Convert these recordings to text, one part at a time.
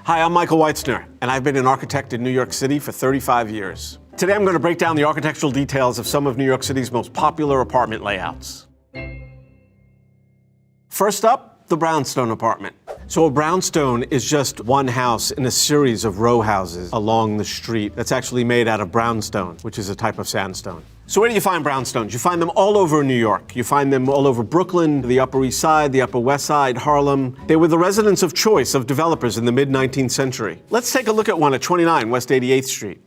Hi, I'm Michael Wyetzner, and I've been an architect in New York City for 35 years. Today I'm going to break down the architectural details of some of New York City's most popular apartment layouts. First up, the brownstone apartment. So a brownstone is just one house in a series of row houses along the street that's actually made out of brownstone, which is a type of sandstone. So where do you find brownstones? You find them all over New York. You find them all over Brooklyn, the Upper East Side, the Upper West Side, Harlem. They were the residence of choice of developers in the mid-19th century. Let's take a look at one at 29 West 88th Street.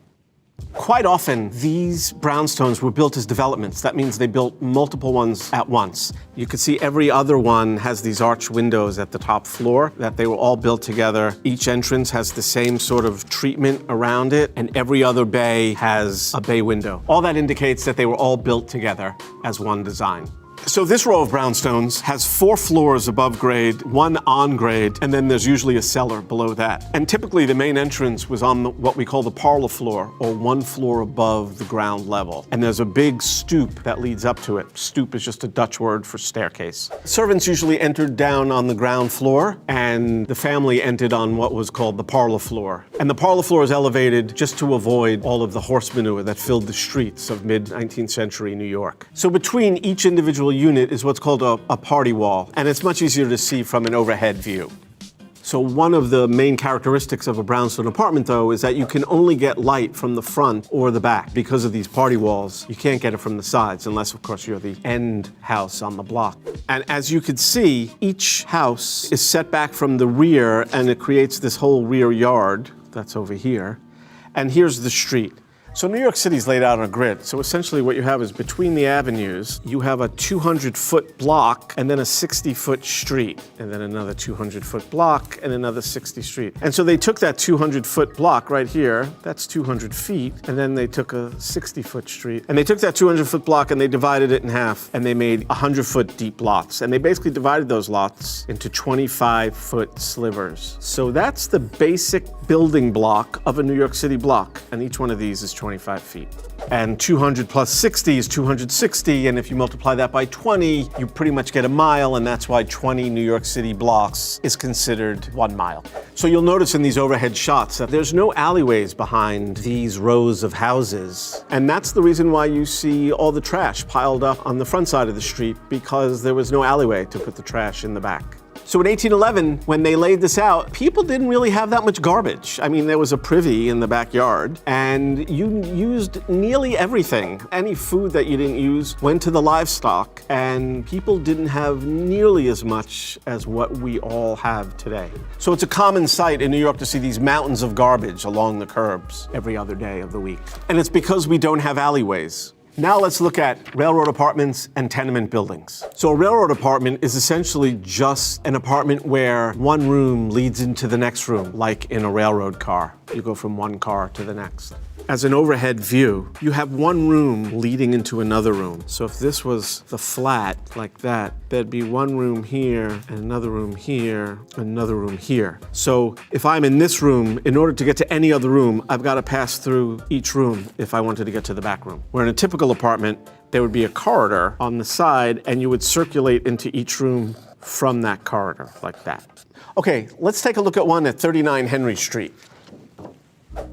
Quite often, these brownstones were built as developments. That means they built multiple ones at once. You can see every other one has these arched windows at the top floor, that they were all built together. Each entrance has the same sort of treatment around it, and every other bay has a bay window. All that indicates that they were all built together as one design. So this row of brownstones has 4 floors above grade, 1 on grade, and then there's usually a cellar below that. And typically the main entrance was on what we call the parlor floor, or 1 floor above the ground level. And there's a big stoop that leads up to it. Stoop is just a Dutch word for staircase. Servants usually entered down on the ground floor, and the family entered on what was called the parlor floor. And the parlor floor is elevated just to avoid all of the horse manure that filled the streets of mid-19th century New York. So between each individual unit is what's called a party wall, and it's much easier to see from an overhead view. So one of the main characteristics of a brownstone apartment, though, is that you can only get light from the front or the back. Because of these party walls, you can't get it from the sides, unless, of course, you're the end house on the block. And as you can see, each house is set back from the rear, and it creates this whole rear yard that's over here. And here's the street. So New York City's laid out on a grid. So essentially what you have is between the avenues, you have a 200-foot block and then a 60-foot street, and then another 200-foot block and another 60 street. And so they took that 200-foot block right here, that's 200 feet, and then they took a 60-foot street. And they took that 200-foot block and they divided it in half, and they made 100-foot deep lots. And they basically divided those lots into 25-foot slivers. So that's the basic building block of a New York City block. And each one of these is 25 feet. And 200 plus 60 is 260, and if you multiply that by 20, you pretty much get a mile, and that's why 20 New York City blocks is considered 1 mile. So you'll notice in these overhead shots that there's no alleyways behind these rows of houses, and that's the reason why you see all the trash piled up on the front side of the street, because there was no alleyway to put the trash in the back. So in 1811, when they laid this out, people didn't really have that much garbage. I mean, there was a privy in the backyard, and you used nearly everything. Any food that you didn't use went to the livestock, and people didn't have nearly as much as what we all have today. So it's a common sight in New York to see these mountains of garbage along the curbs every other day of the week. And it's because we don't have alleyways. Now let's look at railroad apartments and tenement buildings. So a railroad apartment is essentially just an apartment where one room leads into the next room, like in a railroad car. You go from one car to the next. As an overhead view, you have one room leading into another room. So if this was the flat like that, there'd be one room here, and another room here, another room here. So if I'm in this room, in order to get to any other room, I've got to pass through each room if I wanted to get to the back room. Where in a typical apartment, there would be a corridor on the side, and you would circulate into each room from that corridor, like that. Okay, let's take a look at one at 39 Henry Street.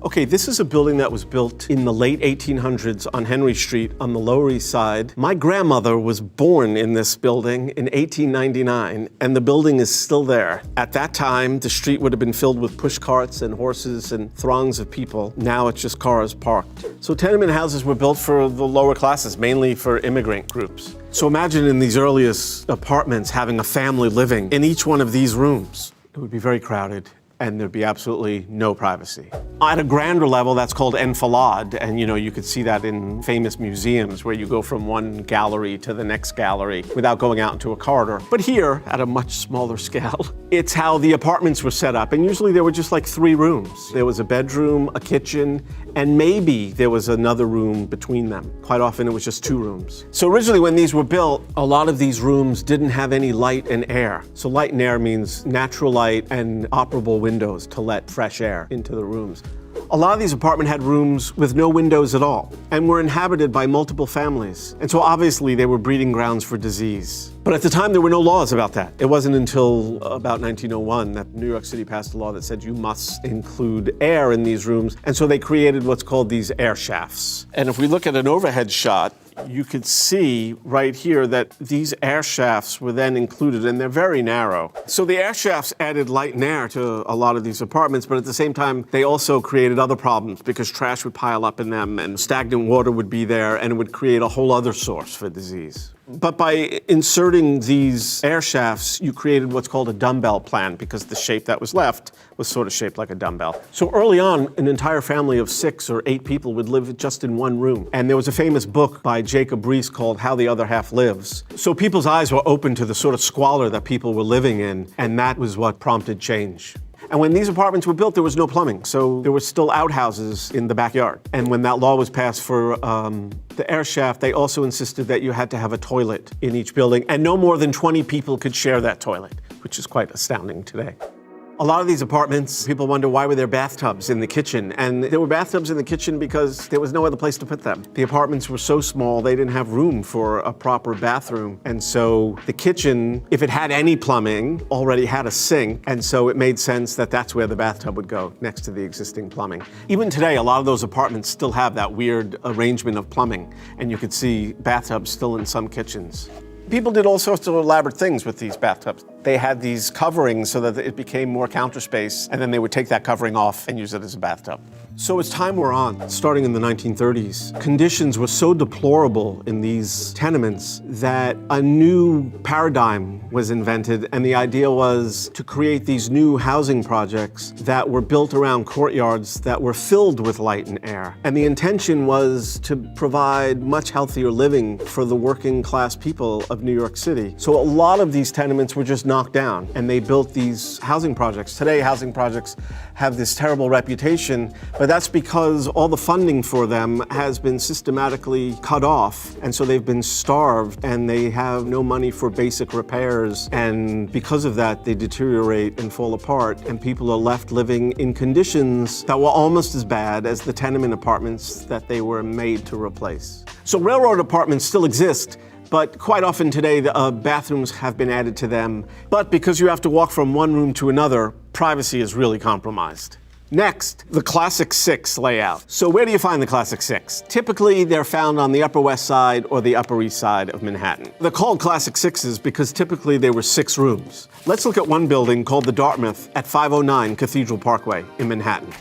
Okay, this is a building that was built in the late 1800s on Henry Street on the Lower East Side. My grandmother was born in this building in 1899, and the building is still there. At that time, the street would have been filled with push carts and horses and throngs of people. Now it's just cars parked. So tenement houses were built for the lower classes, mainly for immigrant groups. So imagine in these earliest apartments having a family living in each one of these rooms. It would be very crowded, and there'd be absolutely no privacy. At a grander level, that's called enfilade, and you could see that in famous museums where you go from one gallery to the next gallery without going out into a corridor. But here, at a much smaller scale, it's how the apartments were set up, and usually there were just like 3 rooms. There was a bedroom, a kitchen, and maybe there was another room between them. Quite often it was just 2 rooms. So originally when these were built, a lot of these rooms didn't have any light and air. So light and air means natural light and operable windows to let fresh air into the rooms. A lot of these apartments had rooms with no windows at all and were inhabited by multiple families. And so obviously they were breeding grounds for disease. But at the time, there were no laws about that. It wasn't until about 1901 that New York City passed a law that said you must include air in these rooms. And so they created what's called these air shafts. And if we look at an overhead shot, you could see right here that these air shafts were then included, and they're very narrow. So the air shafts added light and air to a lot of these apartments, but at the same time, they also created other problems because trash would pile up in them and stagnant water would be there, and it would create a whole other source for disease. But by inserting these air shafts, you created what's called a dumbbell plan because the shape that was left was sort of shaped like a dumbbell. So early on, an entire family of 6 or 8 people would live just in one room. And there was a famous book by Jacob Riis called How the Other Half Lives. So people's eyes were open to the sort of squalor that people were living in, and that was what prompted change. And when these apartments were built, there was no plumbing, so there were still outhouses in the backyard. And when that law was passed for the air shaft, they also insisted that you had to have a toilet in each building, and no more than 20 people could share that toilet, which is quite astounding today. A lot of these apartments, people wonder why were there bathtubs in the kitchen? And there were bathtubs in the kitchen because there was no other place to put them. The apartments were so small, they didn't have room for a proper bathroom. And so the kitchen, if it had any plumbing, already had a sink. And so it made sense that that's where the bathtub would go, next to the existing plumbing. Even today, a lot of those apartments still have that weird arrangement of plumbing. And you could see bathtubs still in some kitchens. People did all sorts of elaborate things with these bathtubs. They had these coverings so that it became more counter space, and then they would take that covering off and use it as a bathtub. So as time wore on, starting in the 1930s, conditions were so deplorable in these tenements that a new paradigm was invented, and the idea was to create these new housing projects that were built around courtyards that were filled with light and air. And the intention was to provide much healthier living for the working class people of New York City. So a lot of these tenements were just knocked down, and they built these housing projects. Today, housing projects have this terrible reputation, but that's because all the funding for them has been systematically cut off, and so they've been starved, and they have no money for basic repairs, and because of that, they deteriorate and fall apart, and people are left living in conditions that were almost as bad as the tenement apartments that they were made to replace. So railroad apartments still exist, but quite often today, the bathrooms have been added to them. But because you have to walk from one room to another, privacy is really compromised. Next, the Classic 6 layout. So where do you find the Classic 6? Typically, they're found on the Upper West Side or the Upper East Side of Manhattan. They're called Classic 6s because typically they were 6 rooms. Let's look at one building called the Dartmouth at 509 Cathedral Parkway in Manhattan.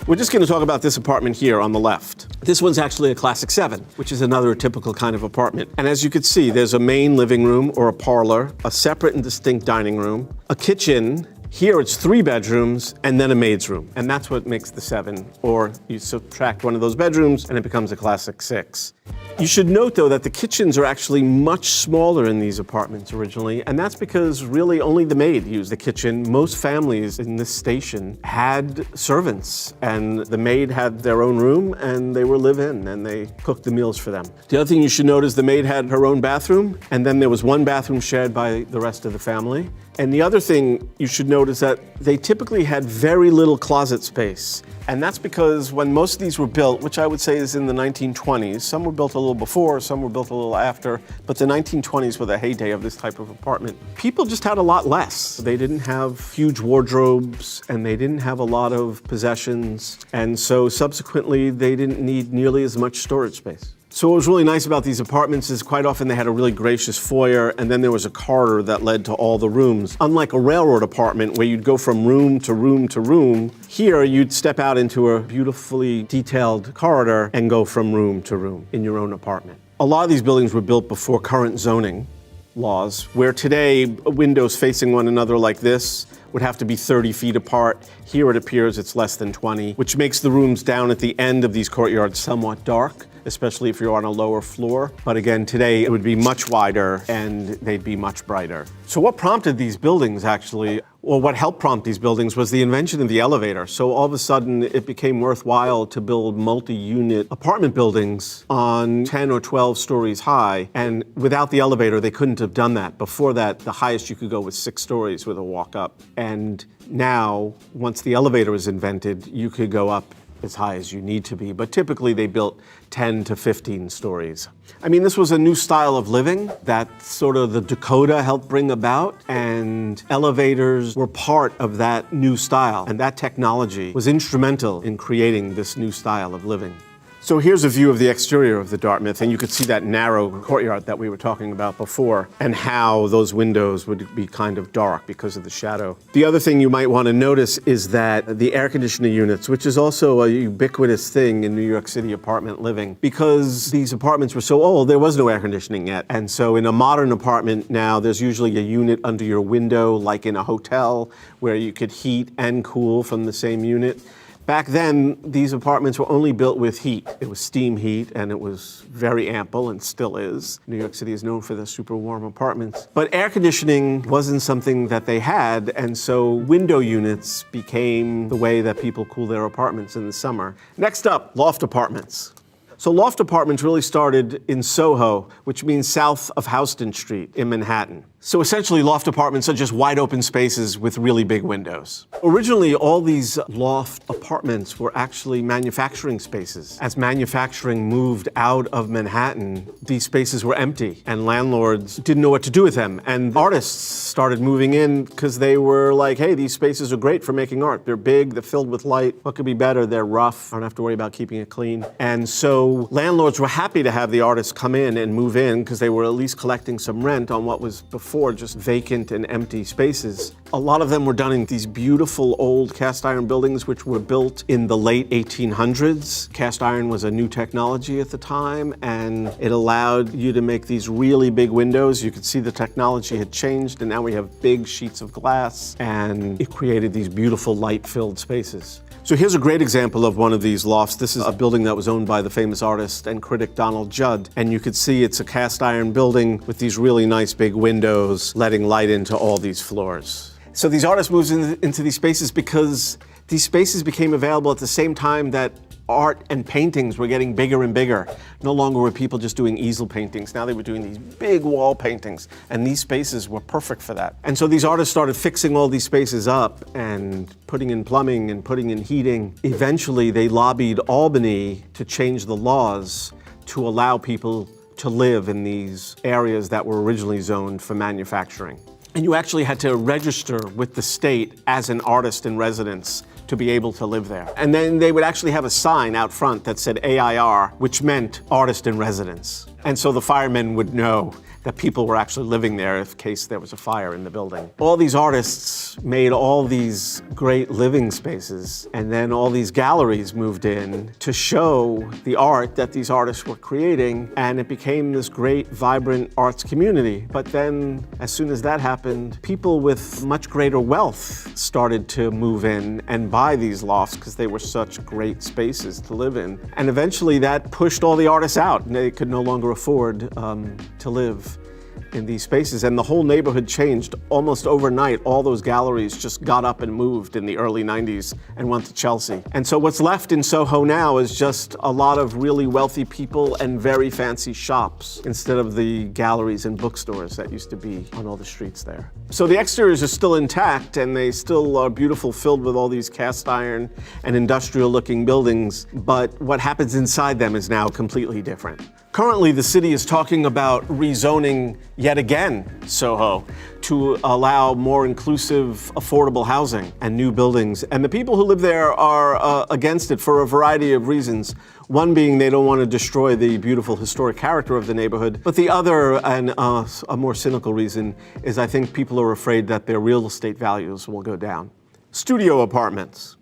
We're just going to talk about this apartment here on the left. This one's actually a Classic 7, which is another typical kind of apartment. And as you can see, there's a main living room or a parlor, a separate and distinct dining room, a kitchen. Here it's 3 bedrooms and then a maid's room. And that's what makes the 7. Or you subtract one of those bedrooms and it becomes a Classic 6. You should note, though, that the kitchens are actually much smaller in these apartments originally, and that's because really only the maid used the kitchen. Most families in this station had servants, and the maid had their own room, and they were live-in, and they cooked the meals for them. The other thing you should note is the maid had her own bathroom, and then there was one bathroom shared by the rest of the family. And the other thing you should note is that they typically had very little closet space. And that's because when most of these were built, which I would say is in the 1920s, some were built a little before, some were built a little after, but the 1920s were the heyday of this type of apartment. People just had a lot less. They didn't have huge wardrobes, and they didn't have a lot of possessions, and so subsequently they didn't need nearly as much storage space. So what was really nice about these apartments is quite often they had a really gracious foyer, and then there was a corridor that led to all the rooms. Unlike a railroad apartment where you'd go from room to room to room, here you'd step out into a beautifully detailed corridor and go from room to room in your own apartment. A lot of these buildings were built before current zoning laws, where today windows facing one another like this would have to be 30 feet apart. Here it appears it's less than 20, which makes the rooms down at the end of these courtyards somewhat dark, especially if you're on a lower floor. But again, today it would be much wider and they'd be much brighter. So what prompted these buildings actually, or what helped prompt these buildings, was the invention of the elevator. So all of a sudden it became worthwhile to build multi-unit apartment buildings on 10 or 12 stories high. And without the elevator, they couldn't have done that. Before that, the highest you could go was 6 stories with a walk up. And now, once the elevator was invented, you could go up as high as you need to be, but typically they built 10 to 15 stories. I mean, this was a new style of living that sort of the Dakota helped bring about, and elevators were part of that new style, and that technology was instrumental in creating this new style of living. So here's a view of the exterior of the Dartmouth, and you could see that narrow courtyard that we were talking about before, and how those windows would be kind of dark because of the shadow. The other thing you might want to notice is that the air conditioning units, which is also a ubiquitous thing in New York City apartment living, because these apartments were so old, there was no air conditioning yet. And so in a modern apartment now, there's usually a unit under your window, like in a hotel, where you could heat and cool from the same unit. Back then, these apartments were only built with heat. It was steam heat, and it was very ample, and still is. New York City is known for the super warm apartments. But air conditioning wasn't something that they had, and so window units became the way that people cool their apartments in the summer. Next up, loft apartments. So loft apartments really started in Soho, which means south of Houston Street in Manhattan. So essentially, loft apartments are just wide open spaces with really big windows. Originally, all these loft apartments were actually manufacturing spaces. As manufacturing moved out of Manhattan, these spaces were empty, and landlords didn't know what to do with them. And artists started moving in because they were like, hey, these spaces are great for making art. They're big, they're filled with light. What could be better? They're rough. I don't have to worry about keeping it clean. And so landlords were happy to have the artists come in and move in because they were at least collecting some rent on what was before just vacant and empty spaces. A lot of them were done in these beautiful old cast iron buildings which were built in the late 1800s. Cast iron was a new technology at the time, and it allowed you to make these really big windows. You could see the technology had changed, and now we have big sheets of glass, and it created these beautiful light-filled spaces. So here's a great example of one of these lofts. This is a building that was owned by the famous artist and critic Donald Judd. And you could see it's a cast iron building with these really nice big windows letting light into all these floors. So these artists moved into these spaces because these spaces became available at the same time that art and paintings were getting bigger and bigger. No longer were people just doing easel paintings. Now they were doing these big wall paintings, and these spaces were perfect for that. And so these artists started fixing all these spaces up and putting in plumbing and putting in heating. Eventually, they lobbied Albany to change the laws to allow people to live in these areas that were originally zoned for manufacturing. And you actually had to register with the state as an artist in residence to be able to live there. And then they would actually have a sign out front that said AIR, which meant artist in residence. And so the firemen would know that people were actually living there in case there was a fire in the building. All these artists made all these great living spaces, and then all these galleries moved in to show the art that these artists were creating, and it became this great, vibrant arts community. But then, as soon as that happened, people with much greater wealth started to move in and buy these lofts because they were such great spaces to live in. And eventually that pushed all the artists out, and they could no longer afford to live in these spaces, and the whole neighborhood changed almost overnight. All those galleries just got up and moved in the early 90s and went to Chelsea. And so what's left in Soho now is just a lot of really wealthy people and very fancy shops instead of the galleries and bookstores that used to be on all the streets there. So the exteriors are still intact, and they still are beautiful, filled with all these cast iron and industrial looking buildings, but what happens inside them is now completely different. Currently, the city is talking about rezoning yet again Soho to allow more inclusive, affordable housing and new buildings. And the people who live there are against it for a variety of reasons. One being they don't want to destroy the beautiful historic character of the neighborhood. But the other, and a more cynical reason, is I think people are afraid that their real estate values will go down. Studio apartments.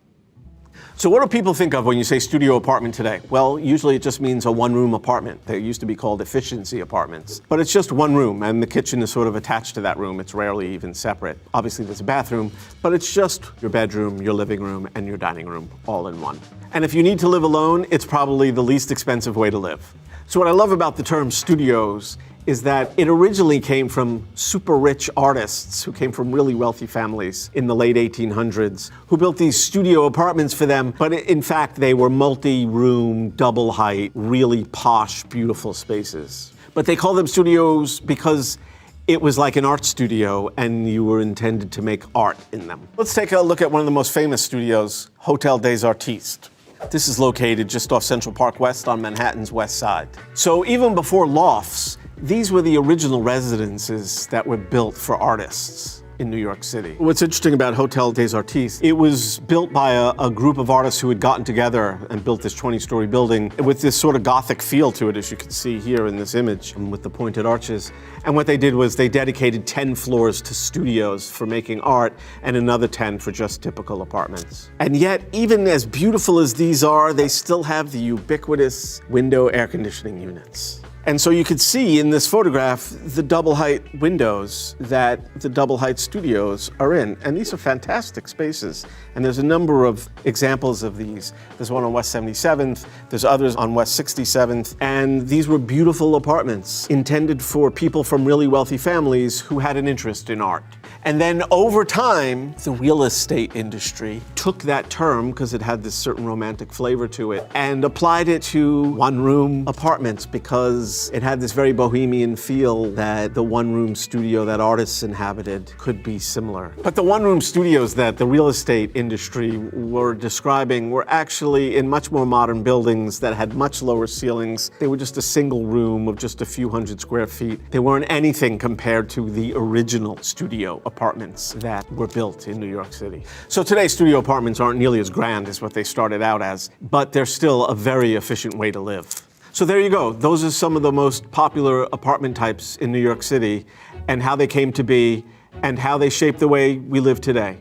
So what do people think of when you say studio apartment today? Well, usually it just means a one-room apartment. They used to be called efficiency apartments. But it's just one room, and the kitchen is sort of attached to that room. It's rarely even separate. Obviously there's a bathroom, but it's just your bedroom, your living room, and your dining room all in one. And if you need to live alone, it's probably the least expensive way to live. So what I love about the term studios is that it originally came from super rich artists who came from really wealthy families in the late 1800s who built these studio apartments for them, but in fact they were multi-room, double height, really posh, beautiful spaces. But they call them studios because it was like an art studio and you were intended to make art in them. Let's take a look at one of the most famous studios, Hotel des Artistes. This is located just off Central Park West on Manhattan's west side. So even before lofts, these were the original residences that were built for artists in New York City. What's interesting about Hotel des Artistes, it was built by a group of artists who had gotten together and built this 20-story building with this sort of Gothic feel to it, as you can see here in this image with the pointed arches. And what they did was they dedicated 10 floors to studios for making art and another 10 for just typical apartments. And yet, even as beautiful as these are, they still have the ubiquitous window air conditioning units. And so you could see in this photograph the double height windows that the double height studios are in. And these are fantastic spaces. And there's a number of examples of these. There's one on West 77th, there's others on West 67th. And these were beautiful apartments intended for people from really wealthy families who had an interest in art. And then over time, the real estate industry took that term, because it had this certain romantic flavor to it, and applied it to one-room apartments because it had this very bohemian feel that the one-room studio that artists inhabited could be similar. But the one-room studios that the real estate industry were describing were actually in much more modern buildings that had much lower ceilings. They were just a single room of just a few hundred square feet. They weren't anything compared to the original studio apartments that were built in New York City. So today, studio apartments aren't nearly as grand as what they started out as, but they're still a very efficient way to live. So there you go. Those are some of the most popular apartment types in New York City and how they came to be and how they shaped the way we live today.